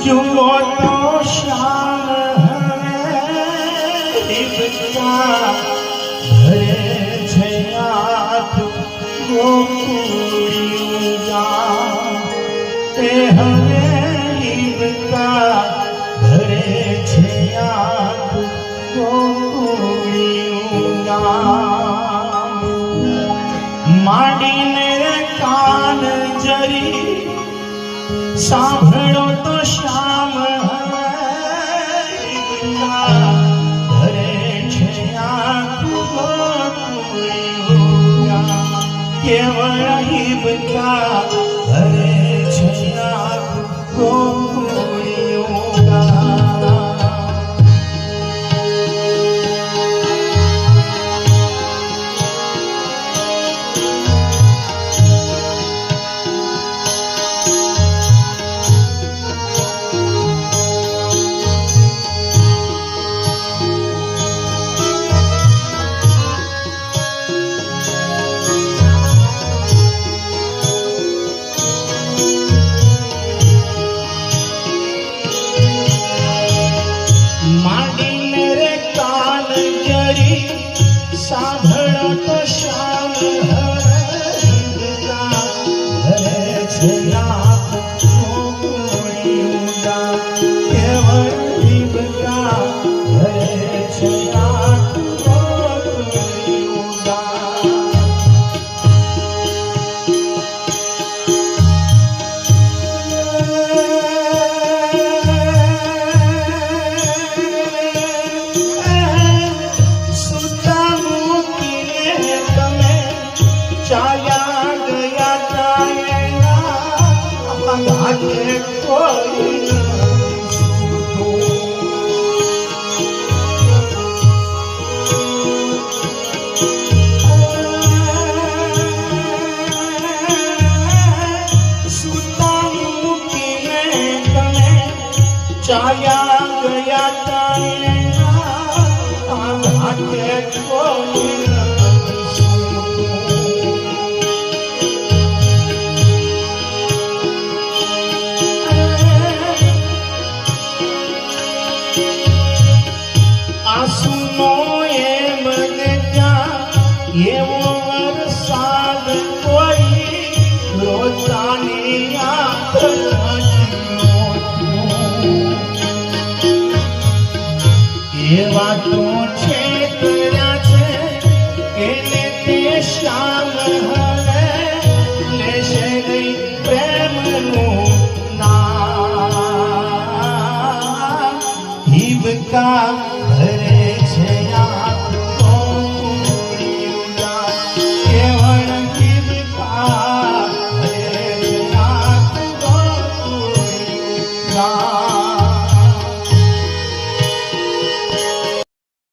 जुओ तो श्याम दिवसा भरे छे आँख गोकुळिया ते हवे दिवसा भरे छे आँख गोकुळिया माडीने कान जरी सांभळो तो श्याम भरे छे आँख गोकुळिया केवळ हिबका भरे छे आँख गोकुळिया सांभळो तो श्याम भरे छे आँख गोकुळिया केवळ हिबका भरे छे आँख गोकुळिया चाया गया जाएगा आगे कोई चाया गया जाएगा आगे कोई आंसुनो एम ने क्या एवो वरसाद कोई रोजानी याद एवा तो छे कर्या छे एने ते श्याम हरे लेशे गई प्रेमनु नाम हिबका भरे छे आँख गोकुळिया केवळ हिबका भरे छे आँख गोकुळिया